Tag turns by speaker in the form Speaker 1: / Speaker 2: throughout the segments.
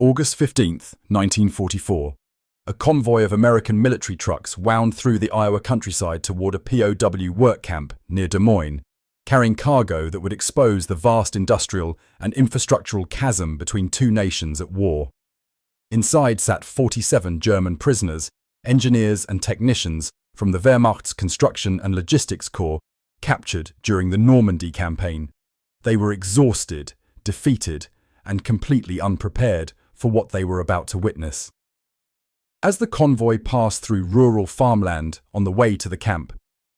Speaker 1: August 15, 1944. A convoy of American military trucks wound through the Iowa countryside toward a POW work camp near Des Moines, carrying cargo that would expose the vast industrial and infrastructural chasm between two nations at war. Inside sat 47 German prisoners, engineers and technicians from the Wehrmacht's Construction and Logistics Corps, captured during the Normandy campaign. They were exhausted, defeated, and completely unprepared for what they were about to witness. As the convoy passed through rural farmland on the way to the camp,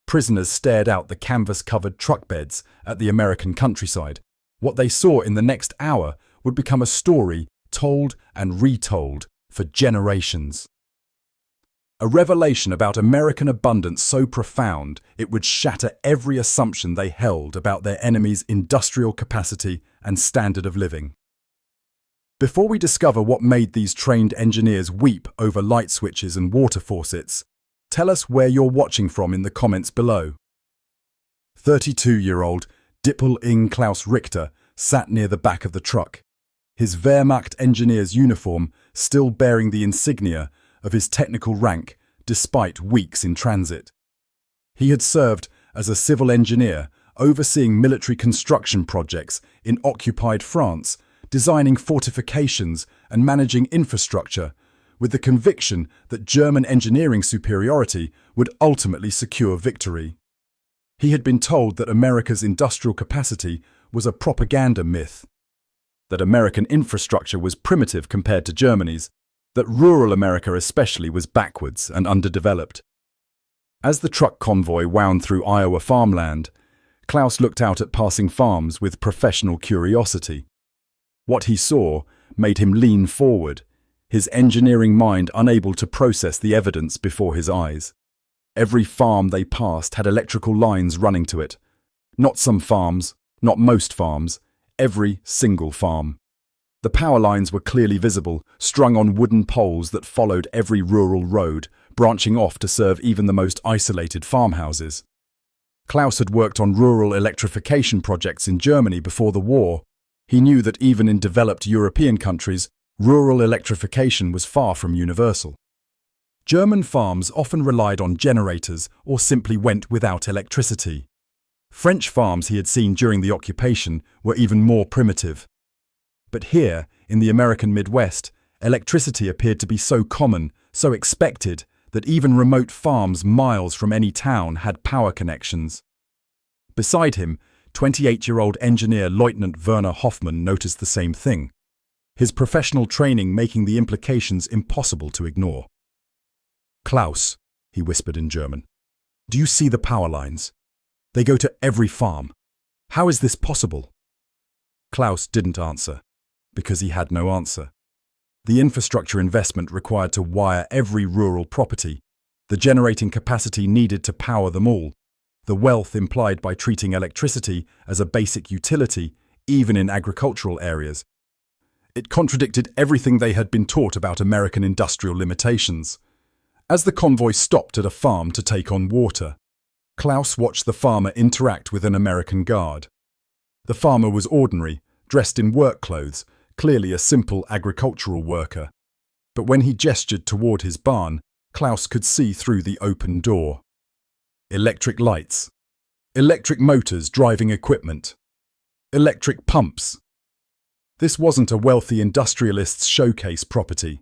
Speaker 1: prisoners stared out the canvas-covered truck beds at the American countryside. What they saw in the next hour would become a story told and retold for generations. A revelation about American abundance so profound it would shatter every assumption they held about their enemy's industrial capacity and standard of living. Before we discover what made these trained engineers weep over light switches and water faucets, tell us where you're watching from in the comments below. 32-year-old Dippel-Ing Klaus Richter sat near the back of the truck, his Wehrmacht engineer's uniform still bearing the insignia of his technical rank despite weeks in transit. He had served as a civil engineer overseeing military construction projects in occupied France, designing fortifications and managing infrastructure, with the conviction that German engineering superiority would ultimately secure victory. He had been told that America's industrial capacity was a propaganda myth, that American infrastructure was primitive compared to Germany's, that rural America especially was backwards and underdeveloped. As the truck convoy wound through Iowa farmland, Klaus looked out at passing farms with professional curiosity. What he saw made him lean forward, his engineering mind unable to process the evidence before his eyes. Every farm they passed had electrical lines running to it. Not some farms, not most farms, every single farm. The power lines were clearly visible, strung on wooden poles that followed every rural road, branching off to serve even the most isolated farmhouses. Klaus had worked on rural electrification projects in Germany before the war. He knew that even in developed European countries, rural electrification was far from universal. German farms often relied on generators or simply went without electricity. French farms he had seen during the occupation were even more primitive. But here, in the American Midwest, electricity appeared to be so common, so expected, that even remote farms miles from any town had power connections. Beside him, 28-year-old engineer Lieutenant Werner Hoffmann noticed the same thing, his professional training making the implications impossible to ignore. "Klaus," he whispered in German, "do you see the power lines? They go to every farm. How is this possible?" Klaus didn't answer, because he had no answer. The infrastructure investment required to wire every rural property, the generating capacity needed to power them all, the wealth implied by treating electricity as a basic utility, even in agricultural areas. It contradicted everything they had been taught about American industrial limitations. As the convoy stopped at a farm to take on water, Klaus watched the farmer interact with an American guard. The farmer was ordinary, dressed in work clothes, clearly a simple agricultural worker. But when he gestured toward his barn, Klaus could see through the open door. Electric lights, electric motors driving equipment, electric pumps. This wasn't a wealthy industrialist's showcase property.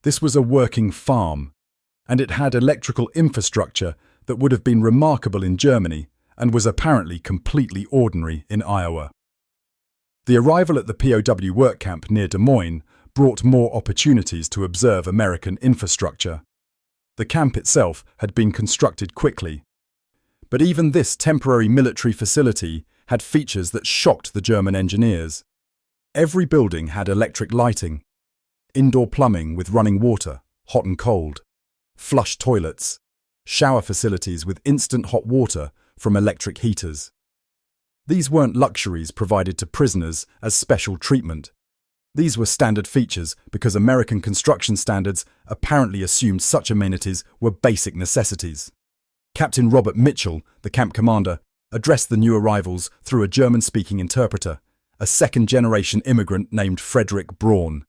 Speaker 1: This was a working farm, and it had electrical infrastructure that would have been remarkable in Germany and was apparently completely ordinary in Iowa. The arrival at the POW work camp near Des Moines brought more opportunities to observe American infrastructure. The camp itself had been constructed quickly. But even this temporary military facility had features that shocked the German engineers. Every building had electric lighting, indoor plumbing with running water, hot and cold, flush toilets, shower facilities with instant hot water from electric heaters. These weren't luxuries provided to prisoners as special treatment. These were standard features because American construction standards apparently assumed such amenities were basic necessities. Captain Robert Mitchell, the camp commander, addressed the new arrivals through a German-speaking interpreter, a second-generation immigrant named Frederick Braun.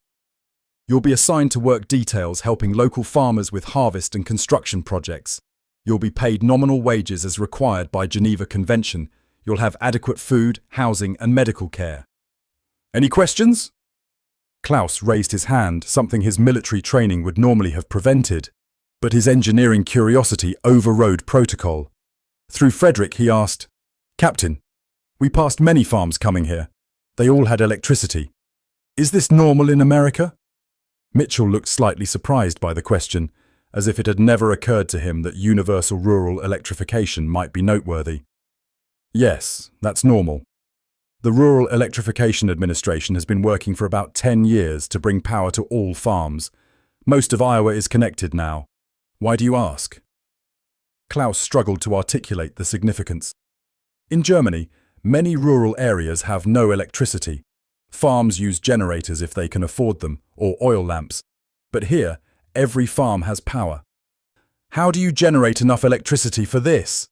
Speaker 1: You'll be assigned to work details helping local farmers with harvest and construction projects. You'll be paid nominal wages as required by Geneva Convention. You'll have adequate food, housing and medical care. Any questions? Klaus raised his hand, something his military training would normally have prevented. But his engineering curiosity overrode protocol. Through Frederick, he asked, "Captain, we passed many farms coming here. They all had electricity. Is this normal in America?" Mitchell looked slightly surprised by the question, as if it had never occurred to him that universal rural electrification might be noteworthy. "Yes, that's normal. The Rural Electrification Administration has been working for about 10 years to bring power to all farms. Most of Iowa is connected now. Why do you ask?" Klaus struggled to articulate the significance. In Germany, many rural areas have no electricity. Farms use generators if they can afford them, or oil lamps. But here, every farm has power. How do you generate enough electricity for this?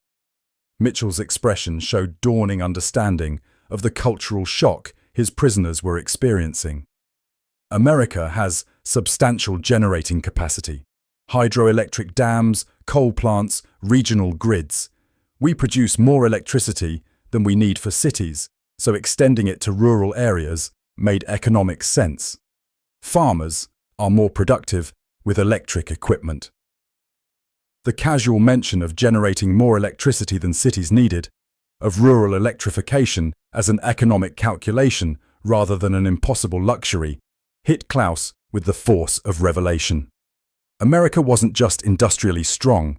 Speaker 1: Mitchell's expression showed dawning understanding of the cultural shock his prisoners were experiencing. America has substantial generating capacity. Hydroelectric dams, coal plants, regional grids. We produce more electricity than we need for cities, so extending it to rural areas made economic sense. Farmers are more productive with electric equipment. The casual mention of generating more electricity than cities needed, of rural electrification as an economic calculation rather than an impossible luxury, hit Klaus with the force of revelation. America wasn't just industrially strong.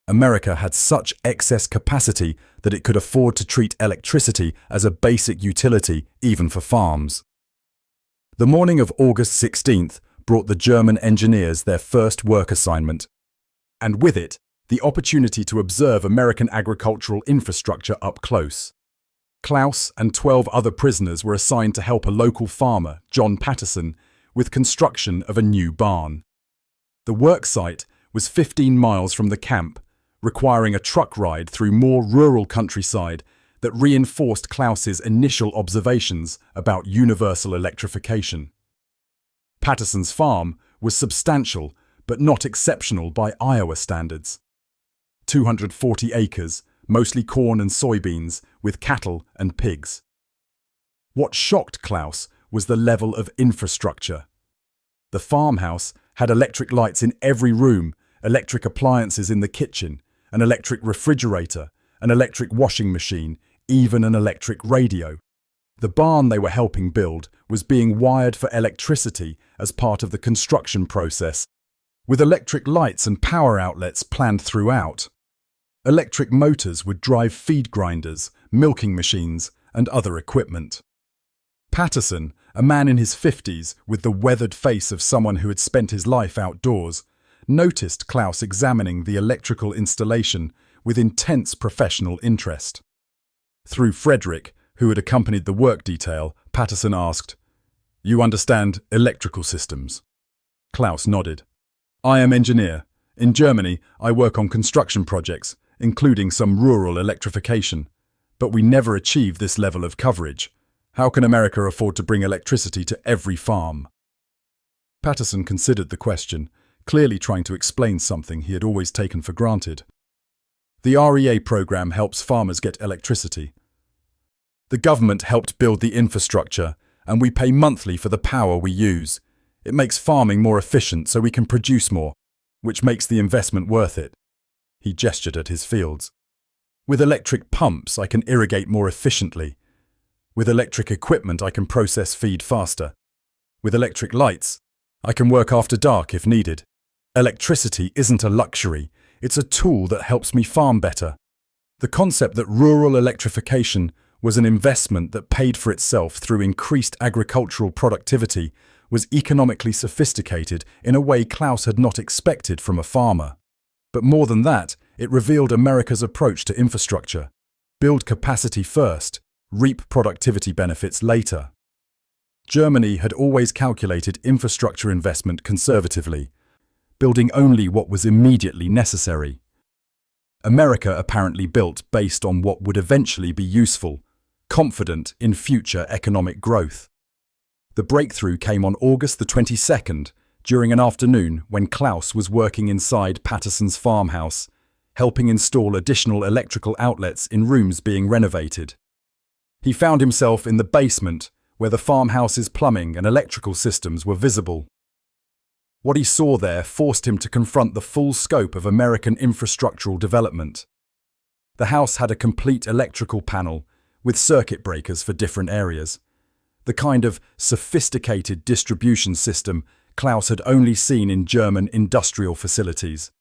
Speaker 1: America had such excess capacity that it could afford to treat electricity as a basic utility even for farms. The morning of August 16th brought the German engineers their first work assignment, and with it, the opportunity to observe American agricultural infrastructure up close. Klaus and 12 other prisoners were assigned to help a local farmer, John Patterson, with construction of a new barn. The work site was 15 miles from the camp, requiring a truck ride through more rural countryside that reinforced Klaus's initial observations about universal electrification. Patterson's farm was substantial but not exceptional by Iowa standards. 240 acres, mostly corn and soybeans, with cattle and pigs. What shocked Klaus was the level of infrastructure. The farmhouse had electric lights in every room, electric appliances in the kitchen, an electric refrigerator, an electric washing machine, even an electric radio. The barn they were helping build was being wired for electricity as part of the construction process, with electric lights and power outlets planned throughout. Electric motors would drive feed grinders, milking machines, and other equipment. Patterson, a man in his 50s with the weathered face of someone who had spent his life outdoors, noticed Klaus examining the electrical installation with intense professional interest. Through Frederick, who had accompanied the work detail, Patterson asked, "You understand electrical systems?" Klaus nodded. "I am engineer. In Germany, I work on construction projects, including some rural electrification. But we never achieve this level of coverage. How can America afford to bring electricity to every farm?" Patterson considered the question, clearly trying to explain something he had always taken for granted. The REA program helps farmers get electricity. The government helped build the infrastructure, and we pay monthly for the power we use. It makes farming more efficient so we can produce more, which makes the investment worth it. He gestured at his fields. With electric pumps, I can irrigate more efficiently. With electric equipment, I can process feed faster. With electric lights, I can work after dark if needed. Electricity isn't a luxury, it's a tool that helps me farm better. The concept that rural electrification was an investment that paid for itself through increased agricultural productivity was economically sophisticated in a way Klaus had not expected from a farmer. But more than that, it revealed America's approach to infrastructure. Build capacity first, reap productivity benefits later. Germany had always calculated infrastructure investment conservatively, building only what was immediately necessary. America apparently built based on what would eventually be useful, confident in future economic growth. The breakthrough came on August the 22nd, during an afternoon when Klaus was working inside Patterson's farmhouse, helping install additional electrical outlets in rooms being renovated. He found himself in the basement, where the farmhouse's plumbing and electrical systems were visible. What he saw there forced him to confront the full scope of American infrastructural development. The house had a complete electrical panel, with circuit breakers for different areas, the kind of sophisticated distribution system Klaus had only seen in German industrial facilities.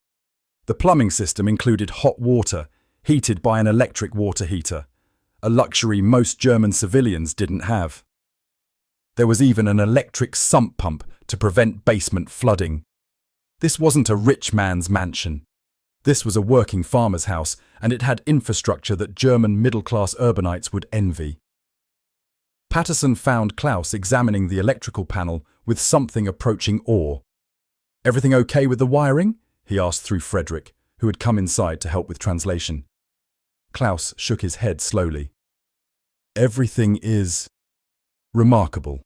Speaker 1: The plumbing system included hot water, heated by an electric water heater, a luxury most German civilians didn't have. There was even an electric sump pump to prevent basement flooding. This wasn't a rich man's mansion. This was a working farmer's house, and it had infrastructure that German middle-class urbanites would envy. Patterson found Klaus examining the electrical panel with something approaching awe. "Everything okay with the wiring?" he asked through Frederick, who had come inside to help with translation. Klaus shook his head slowly. "Everything is remarkable.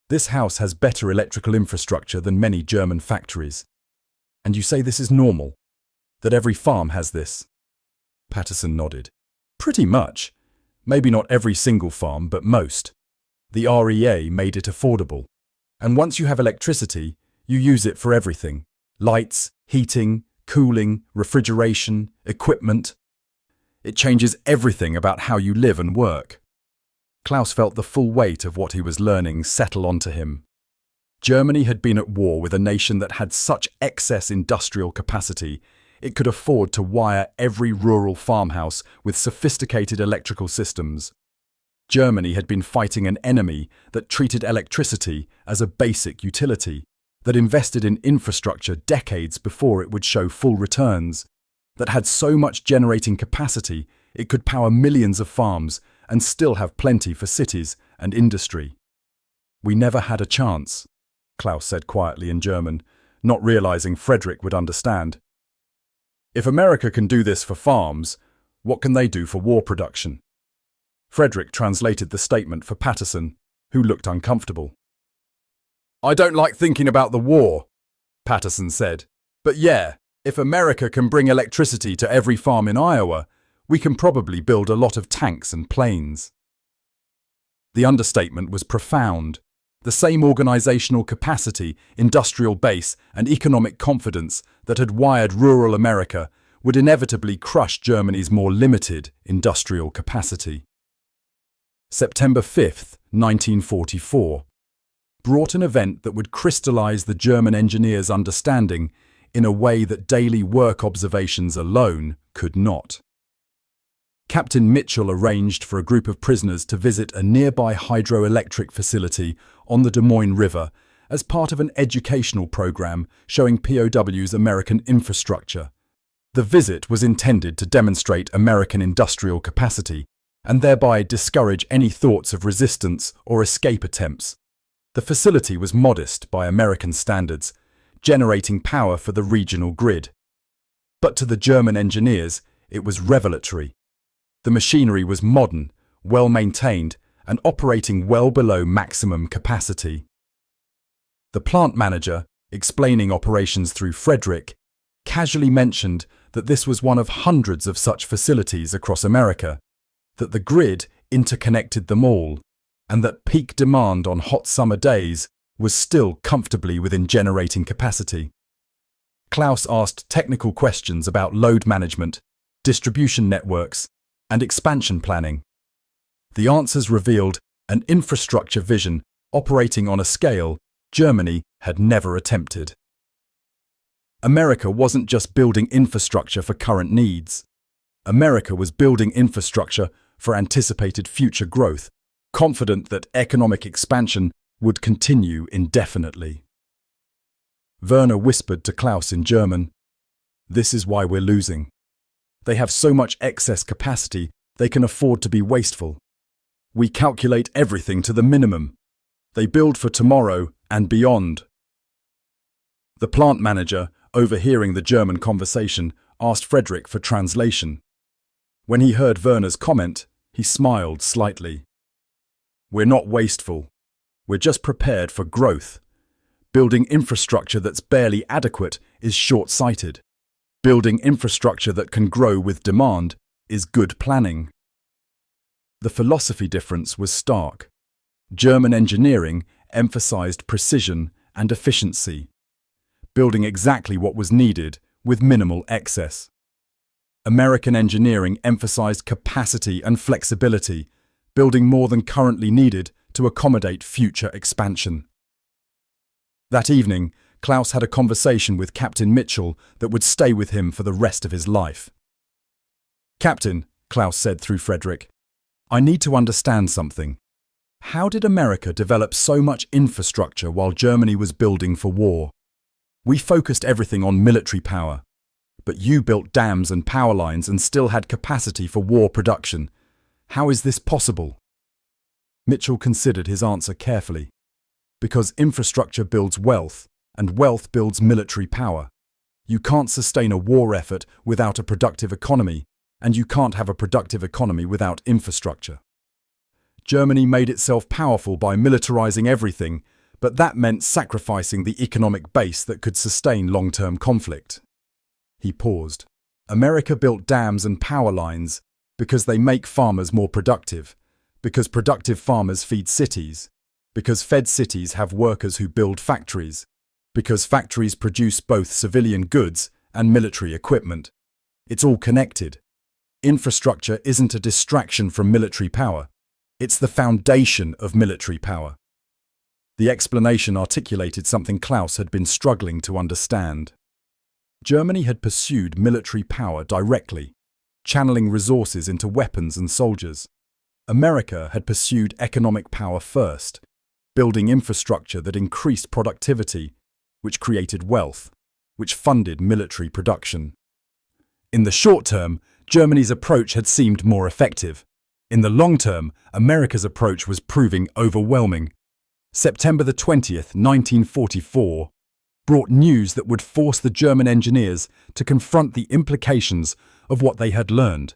Speaker 1: This house has better electrical infrastructure than many German factories. And you say this is normal? That every farm has this?" Patterson nodded. "Pretty much. Maybe not every single farm, but most. The REA made it affordable. And once you have electricity, you use it for everything. Lights, heating, cooling, refrigeration, equipment. It changes everything about how you live and work." Klaus felt the full weight of what he was learning settle onto him. Germany had been at war with a nation that had such excess industrial capacity, it could afford to wire every rural farmhouse with sophisticated electrical systems. Germany had been fighting an enemy that treated electricity as a basic utility, that invested in infrastructure decades before it would show full returns, that had so much generating capacity it could power millions of farms and still have plenty for cities and industry. "We never had a chance," Klaus said quietly in German, not realizing Frederick would understand. "If America can do this for farms, what can they do for war production?" Frederick translated the statement for Patterson, who looked uncomfortable. "I don't like thinking about the war," Patterson said. "But yeah, if America can bring electricity to every farm in Iowa, we can probably build a lot of tanks and planes." The understatement was profound. The same organizational capacity, industrial base, and economic confidence that had wired rural America would inevitably crush Germany's more limited industrial capacity. September 5th, 1944, brought an event that would crystallize the German engineers' understanding in a way that daily work observations alone could not. Captain Mitchell arranged for a group of prisoners to visit a nearby hydroelectric facility on the Des Moines River as part of an educational program showing POWs American infrastructure. The visit was intended to demonstrate American industrial capacity and thereby discourage any thoughts of resistance or escape attempts. The facility was modest by American standards, generating power for the regional grid. But to the German engineers, it was revelatory. The machinery was modern, well-maintained, and operating well below maximum capacity. The plant manager, explaining operations through Frederick, casually mentioned that this was one of hundreds of such facilities across America, that the grid interconnected them all, and that peak demand on hot summer days was still comfortably within generating capacity. Klaus asked technical questions about load management, distribution networks, and expansion planning. The answers revealed an infrastructure vision operating on a scale Germany had never attempted. America wasn't just building infrastructure for current needs. America was building infrastructure for anticipated future growth, confident that economic expansion would continue indefinitely. Werner whispered to Klaus in German, "This is why we're losing. They have so much excess capacity, they can afford to be wasteful. We calculate everything to the minimum. They build for tomorrow and beyond." The plant manager, overhearing the German conversation, asked Frederick for translation. When he heard Werner's comment, he smiled slightly. "We're not wasteful. We're just prepared for growth. Building infrastructure that's barely adequate is short-sighted. Building infrastructure that can grow with demand is good planning. The philosophy difference was stark. German engineering emphasized precision and efficiency, building exactly what was needed with minimal excess. American engineering emphasized capacity and flexibility, building more than currently needed to accommodate future expansion. That evening, Klaus had a conversation with Captain Mitchell that would stay with him for the rest of his life. "Captain," Klaus said through Frederick, "I need to understand something. How did America develop so much infrastructure while Germany was building for war? We focused everything on military power, but you built dams and power lines and still had capacity for war production. How is this possible?" Mitchell considered his answer carefully. Because infrastructure builds wealth, and wealth builds military power. You can't sustain a war effort without a productive economy, and you can't have a productive economy without infrastructure. Germany made itself powerful by militarizing everything, but that meant sacrificing the economic base that could sustain long-term conflict. He paused. America built dams and power lines because they make farmers more productive, because productive farmers feed cities, because fed cities have workers who build factories, because factories produce both civilian goods and military equipment. It's all connected. Infrastructure isn't a distraction from military power. It's the foundation of military power. The explanation articulated something Klaus had been struggling to understand. Germany had pursued military power directly, channeling resources into weapons and soldiers. America had pursued economic power first, building infrastructure that increased productivity, which created wealth, which funded military production. In the short term, Germany's approach had seemed more effective. In the long term, America's approach was proving overwhelming. September the 20th, 1944, brought news that would force the German engineers to confront the implications of what they had learned.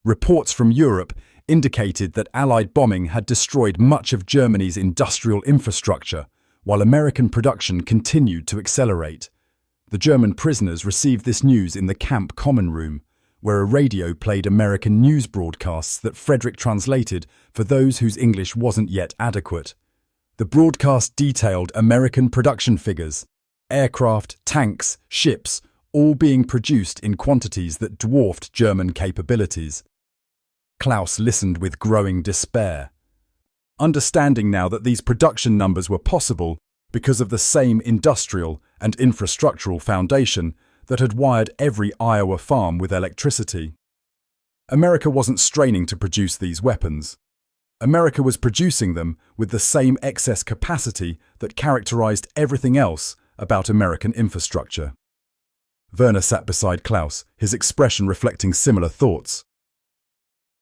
Speaker 1: Reports from Europe indicated that Allied bombing had destroyed much of Germany's industrial infrastructure, while American production continued to accelerate. The German prisoners received this news in the camp common room, where a radio played American news broadcasts that Frederick translated for those whose English wasn't yet adequate. The broadcast detailed American production figures, aircraft, tanks, ships, all being produced in quantities that dwarfed German capabilities. Klaus listened with growing despair, understanding now that these production numbers were possible because of the same industrial and infrastructural foundation that had wired every Iowa farm with electricity. America wasn't straining to produce these weapons. America was producing them with the same excess capacity that characterized everything else about American infrastructure. Werner sat beside Klaus, his expression reflecting similar thoughts.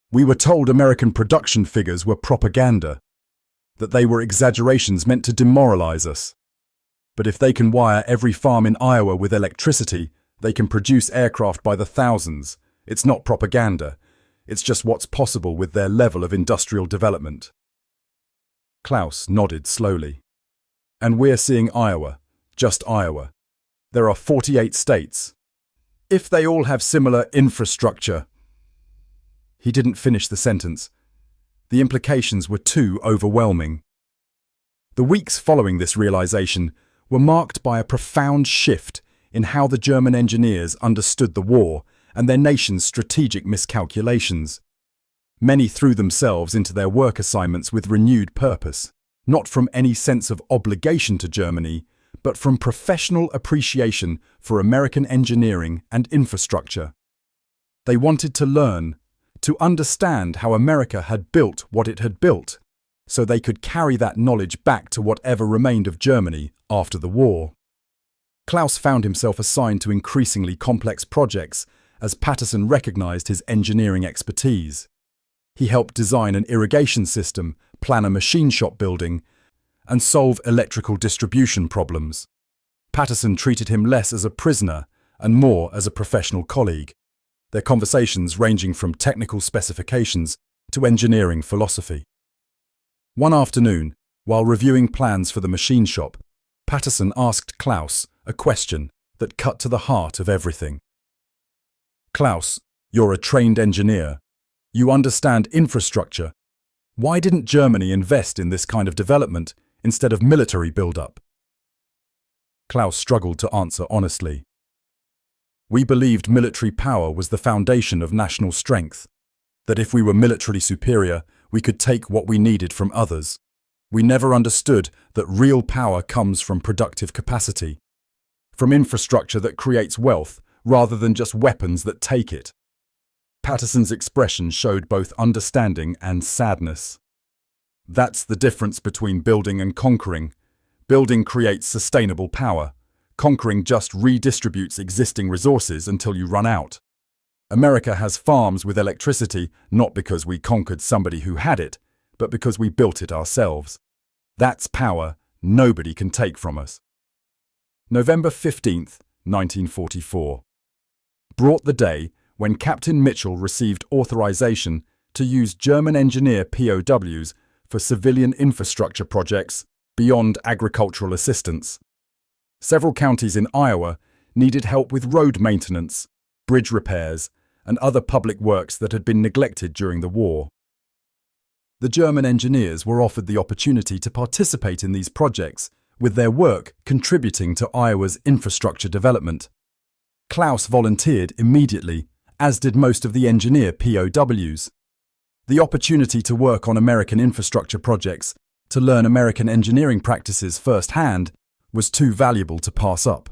Speaker 1: "We were told American production figures were propaganda, that they were exaggerations meant to demoralize us. But if they can wire every farm in Iowa with electricity, they can produce aircraft by the thousands. It's not propaganda. It's just what's possible with their level of industrial development." Klaus nodded slowly. "And we're seeing Iowa, just Iowa. There are 48 states. If they all have similar infrastructure..." He didn't finish the sentence. The implications were too overwhelming. The weeks following this realization were marked by a profound shift in how the German engineers understood the war and their nation's strategic miscalculations. Many threw themselves into their work assignments with renewed purpose, not from any sense of obligation to Germany, but from professional appreciation for American engineering and infrastructure. They wanted to learn, to understand how America had built what it had built, so they could carry that knowledge back to whatever remained of Germany after the war. Klaus found himself assigned to increasingly complex projects as Patterson recognized his engineering expertise. He helped design an irrigation system, plan a machine shop building, and solve electrical distribution problems. Patterson treated him less as a prisoner and more as a professional colleague, their conversations ranging from technical specifications to engineering philosophy. One afternoon, while reviewing plans for the machine shop, Patterson asked Klaus a question that cut to the heart of everything. Klaus, you're a trained engineer. You understand infrastructure. Why didn't Germany invest in this kind of development instead of military build-up? Klaus struggled to answer honestly. We believed military power was the foundation of national strength, that if we were militarily superior, we could take what we needed from others. We never understood that real power comes from productive capacity, from infrastructure that creates wealth rather than just weapons that take it. Patterson's expression showed both understanding and sadness. That's the difference between building and conquering. Building creates sustainable power. Conquering just redistributes existing resources until you run out. America has farms with electricity not because we conquered somebody who had it, but because we built it ourselves. That's power nobody can take from us. November 15th, 1944. Brought the day when Captain Mitchell received authorization to use German engineer POWs for civilian infrastructure projects beyond agricultural assistance. Several counties in Iowa needed help with road maintenance, bridge repairs, and other public works that had been neglected during the war. The German engineers were offered the opportunity to participate in these projects, with their work contributing to Iowa's infrastructure development. Klaus volunteered immediately, as did most of the engineer POWs. The opportunity to work on American infrastructure projects, to learn American engineering practices firsthand, was too valuable to pass up.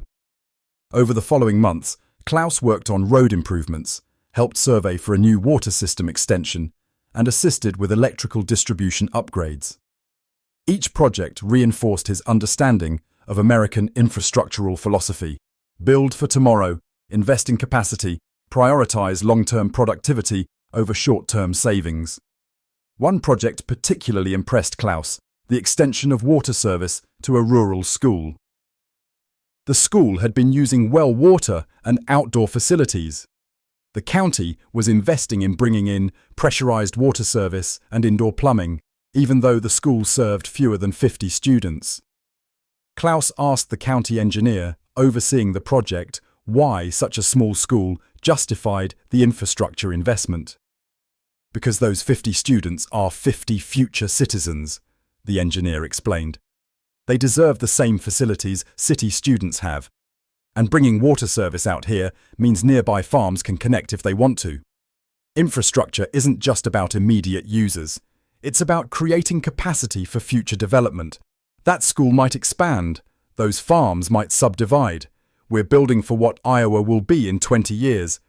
Speaker 1: Over the following months, Klaus worked on road improvements, helped survey for a new water system extension, and assisted with electrical distribution upgrades. Each project reinforced his understanding of American infrastructural philosophy: build for tomorrow, invest in capacity, prioritize long-term productivity over short-term savings. One project particularly impressed Klaus: the extension of water service to a rural school. The school had been using well water and outdoor facilities. The county was investing in bringing in pressurized water service and indoor plumbing, even though the school served fewer than 50 students. Klaus asked the county engineer overseeing the project why such a small school justified the infrastructure investment. Because those 50 students are 50 future citizens, the engineer explained. They deserve the same facilities city students have. And bringing water service out here means nearby farms can connect if they want to. Infrastructure isn't just about immediate users. It's about creating capacity for future development. That school might expand. Those farms might subdivide. We're building for what Iowa will be in 20 years,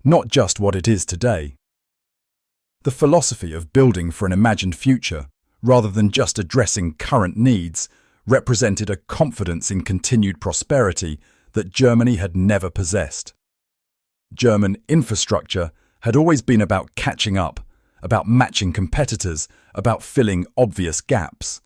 Speaker 1: not just what it is today. The philosophy of building for an imagined future, rather than just addressing current needs, represented a confidence in continued prosperity that Germany had never possessed. German infrastructure had always been about catching up, about matching competitors, about filling obvious gaps.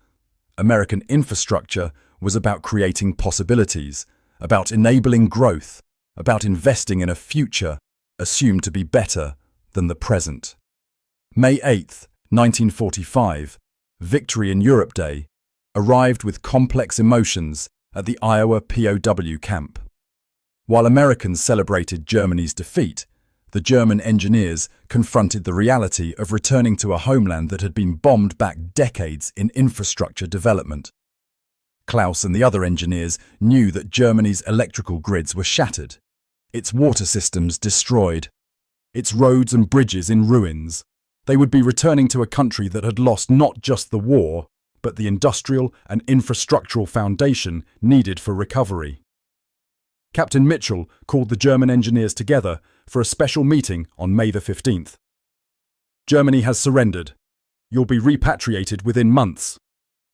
Speaker 1: American infrastructure was about creating possibilities, about enabling growth, about investing in a future assumed to be better than the present. May 8th, 1945, Victory in Europe Day, arrived with complex emotions at the Iowa POW camp. While Americans celebrated Germany's defeat, the German engineers confronted the reality of returning to a homeland that had been bombed back decades in infrastructure development. Klaus and the other engineers knew that Germany's electrical grids were shattered, its water systems destroyed, its roads and bridges in ruins. They would be returning to a country that had lost not just the war, but the industrial and infrastructural foundation needed for recovery. Captain Mitchell called the German engineers together for a special meeting on May the 15th. Germany has surrendered. You'll be repatriated within months.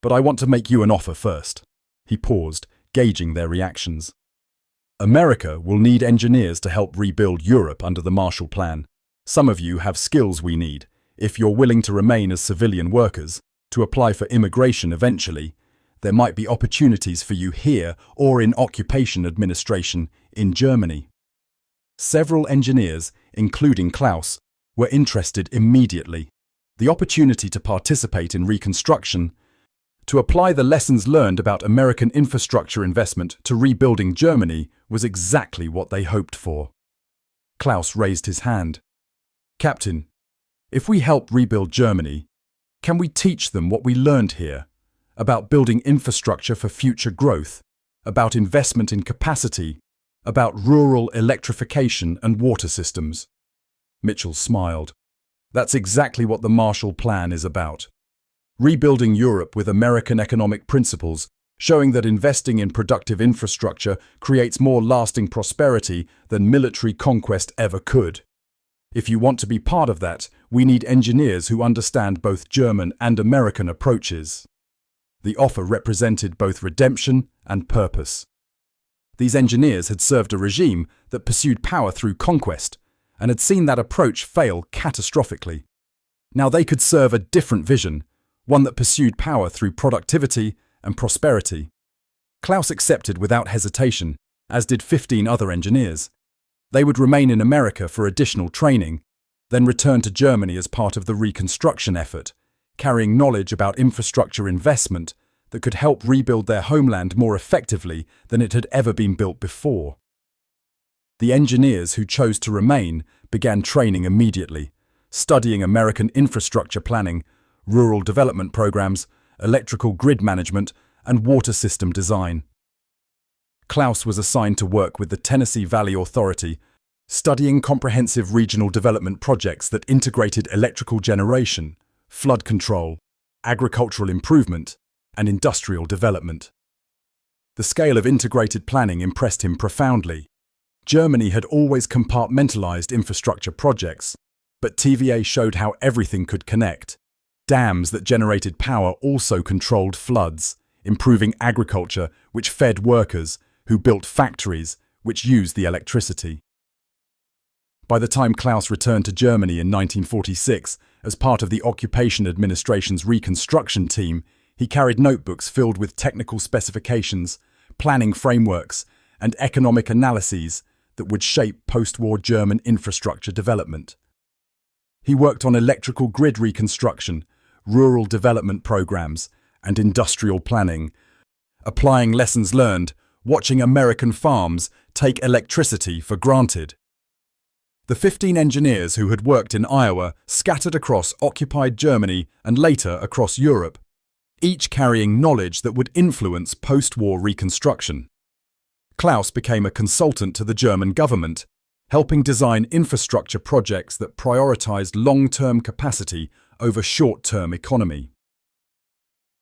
Speaker 1: But I want to make you an offer first. He paused, gauging their reactions. America will need engineers to help rebuild Europe under the Marshall Plan. Some of you have skills we need, if you're willing to remain as civilian workers, to apply for immigration eventually. There might be opportunities for you here or in occupation administration in Germany. Several engineers, including Klaus, were interested immediately. The opportunity to participate in reconstruction, To apply the lessons learned about American infrastructure investment to rebuilding Germany was exactly what they hoped for. Klaus raised his hand. "Captain, if we help rebuild Germany, can we teach them what we learned here about building infrastructure for future growth, about investment in capacity, about rural electrification and water systems?" Mitchell smiled. "That's exactly what the Marshall Plan is about. Rebuilding Europe with American economic principles, showing that investing in productive infrastructure creates more lasting prosperity than military conquest ever could. If you want to be part of that, we need engineers who understand both German and American approaches." The offer represented both redemption and purpose. These engineers had served a regime that pursued power through conquest and had seen that approach fail catastrophically. Now they could serve a different vision, one that pursued power through productivity and prosperity. Klaus accepted without hesitation, as did 15 other engineers. They would remain in America for additional training, then return to Germany as part of the reconstruction effort, carrying knowledge about infrastructure investment that could help rebuild their homeland more effectively than it had ever been built before. The engineers who chose to remain began training immediately, studying American infrastructure planning, rural development programs, electrical grid management, and water system design. Klaus was assigned to work with the Tennessee Valley Authority, studying comprehensive regional development projects that integrated electrical generation, flood control, agricultural improvement, and industrial development. The scale of integrated planning impressed him profoundly. Germany had always compartmentalized infrastructure projects, but TVA showed how everything could connect. Dams that generated power also controlled floods, improving agriculture, which fed workers, who built factories, which used the electricity. By the time Klaus returned to Germany in 1946, as part of the Occupation Administration's reconstruction team, he carried notebooks filled with technical specifications, planning frameworks, and economic analyses that would shape post-war German infrastructure development. He worked on electrical grid reconstruction, rural development programs, and industrial planning, applying lessons learned, watching American farms take electricity for granted. The 15 engineers who had worked in Iowa scattered across occupied Germany and later across Europe, each carrying knowledge that would influence post-war reconstruction. Klaus became a consultant to the German government, helping design infrastructure projects that prioritized long-term capacity over short-term economy.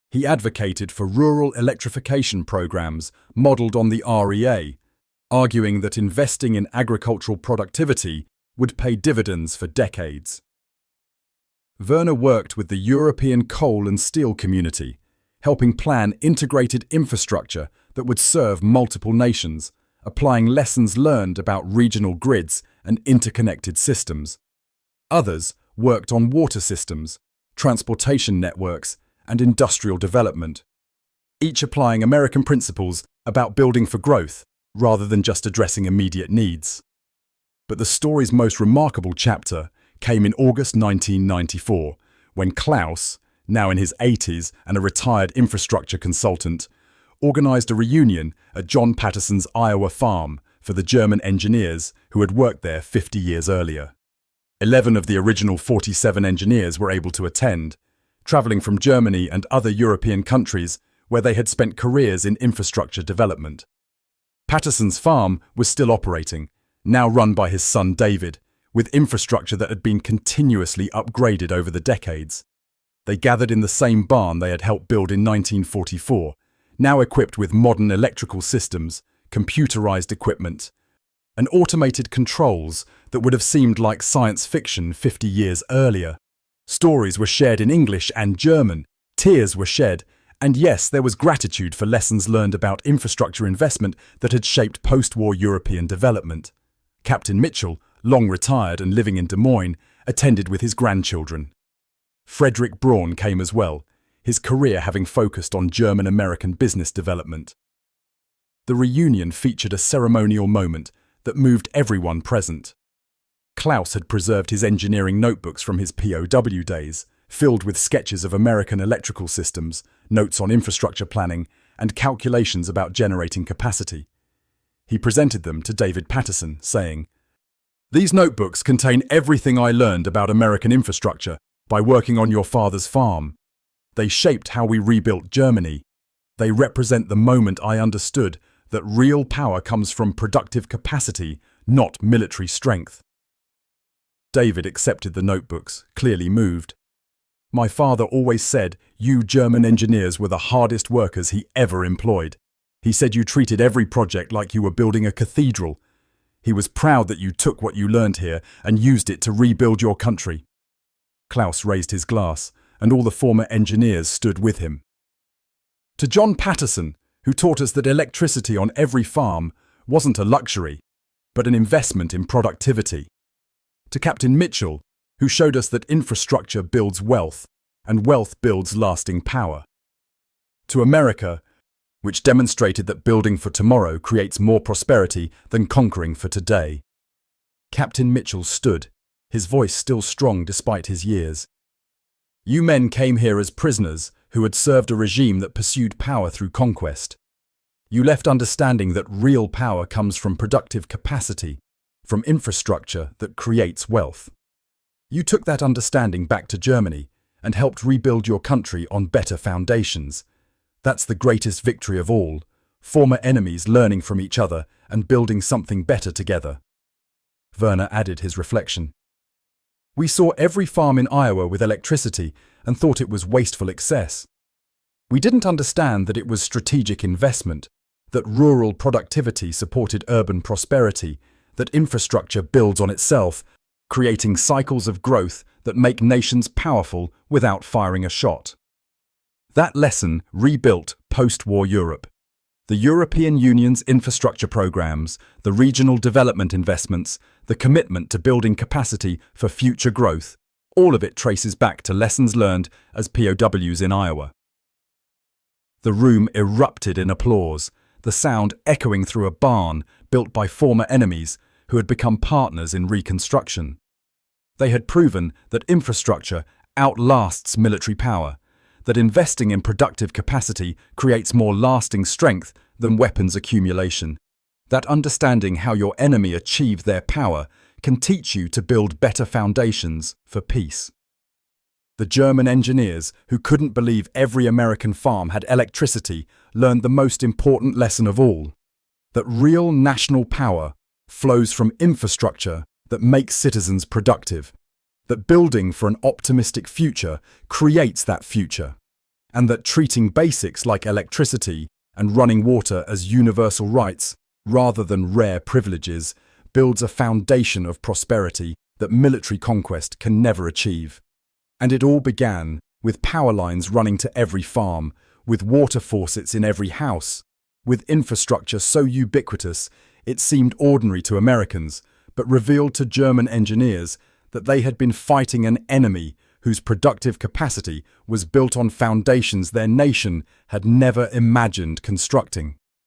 Speaker 1: He advocated for rural electrification programs modeled on the REA, arguing that investing in agricultural productivity would pay dividends for decades. Werner worked with the European coal and steel community, helping plan integrated infrastructure that would serve multiple nations, applying lessons learned about regional grids and interconnected systems. Others worked on water systems, transportation networks, and industrial development, each applying American principles about building for growth rather than just addressing immediate needs. But the story's most remarkable chapter came in August 1994, when Klaus, now in his 80s and a retired infrastructure consultant, organized a reunion at John Patterson's Iowa farm for the German engineers who had worked there 50 years earlier. 11 of the original 47 engineers were able to attend, traveling from Germany and other European countries where they had spent careers in infrastructure development. Patterson's farm was still operating, now run by his son David, with infrastructure that had been continuously upgraded over the decades. They gathered in the same barn they had helped build in 1944, now equipped with modern electrical systems, computerized equipment, and automated controls that would have seemed like science fiction 50 years earlier. Stories were shared in English and German, tears were shed, and yes, there was gratitude for lessons learned about infrastructure investment that had shaped post-war European development. Captain Mitchell, long retired and living in Des Moines, attended with his grandchildren. Frederick Braun came as well, his career having focused on German-American business development. The reunion featured a ceremonial moment that moved everyone present. Klaus had preserved his engineering notebooks from his POW days, filled with sketches of American electrical systems, notes on infrastructure planning, and calculations about generating capacity. He presented them to David Patterson, saying, "These notebooks contain everything I learned about American infrastructure by working on your father's farm. They shaped how we rebuilt Germany. They represent the moment I understood that real power comes from productive capacity, not military strength." David accepted the notebooks, clearly moved. "My father always said you German engineers were the hardest workers he ever employed. He said you treated every project like you were building a cathedral. He was proud that you took what you learned here and used it to rebuild your country." Klaus raised his glass, and all the former engineers stood with him. To John Patterson, who taught us that electricity on every farm wasn't a luxury, but an investment in productivity. To Captain Mitchell, who showed us that infrastructure builds wealth, and wealth builds lasting power. To America, which demonstrated that building for tomorrow creates more prosperity than conquering for today. Captain Mitchell stood, his voice still strong despite his years. "You men came here as prisoners who had served a regime that pursued power through conquest. You left understanding that real power comes from productive capacity, from infrastructure that creates wealth. You took that understanding back to Germany and helped rebuild your country on better foundations. That's the greatest victory of all, former enemies learning from each other and building something better together." Werner added his reflection. "We saw every farm in Iowa with electricity and thought it was wasteful excess. We didn't understand that it was strategic investment, that rural productivity supported urban prosperity, that infrastructure builds on itself, creating cycles of growth that make nations powerful without firing a shot." That lesson rebuilt post-war Europe. The European Union's infrastructure programs, the regional development investments, the commitment to building capacity for future growth, all of it traces back to lessons learned as POWs in Iowa. The room erupted in applause, the sound echoing through a barn built by former enemies who had become partners in reconstruction. They had proven that infrastructure outlasts military power, that investing in productive capacity creates more lasting strength than weapons accumulation, that understanding how your enemy achieved their power can teach you to build better foundations for peace. The German engineers, who couldn't believe every American farm had electricity, learned the most important lesson of all, that real national power flows from infrastructure that makes citizens productive, that building for an optimistic future creates that future, and that treating basics like electricity and running water as universal rights rather than rare privileges builds a foundation of prosperity that military conquest can never achieve. And it all began with power lines running to every farm, with water faucets in every house, with infrastructure so ubiquitous it seemed ordinary to Americans, but revealed to German engineers that they had been fighting an enemy whose productive capacity was built on foundations their nation had never imagined constructing.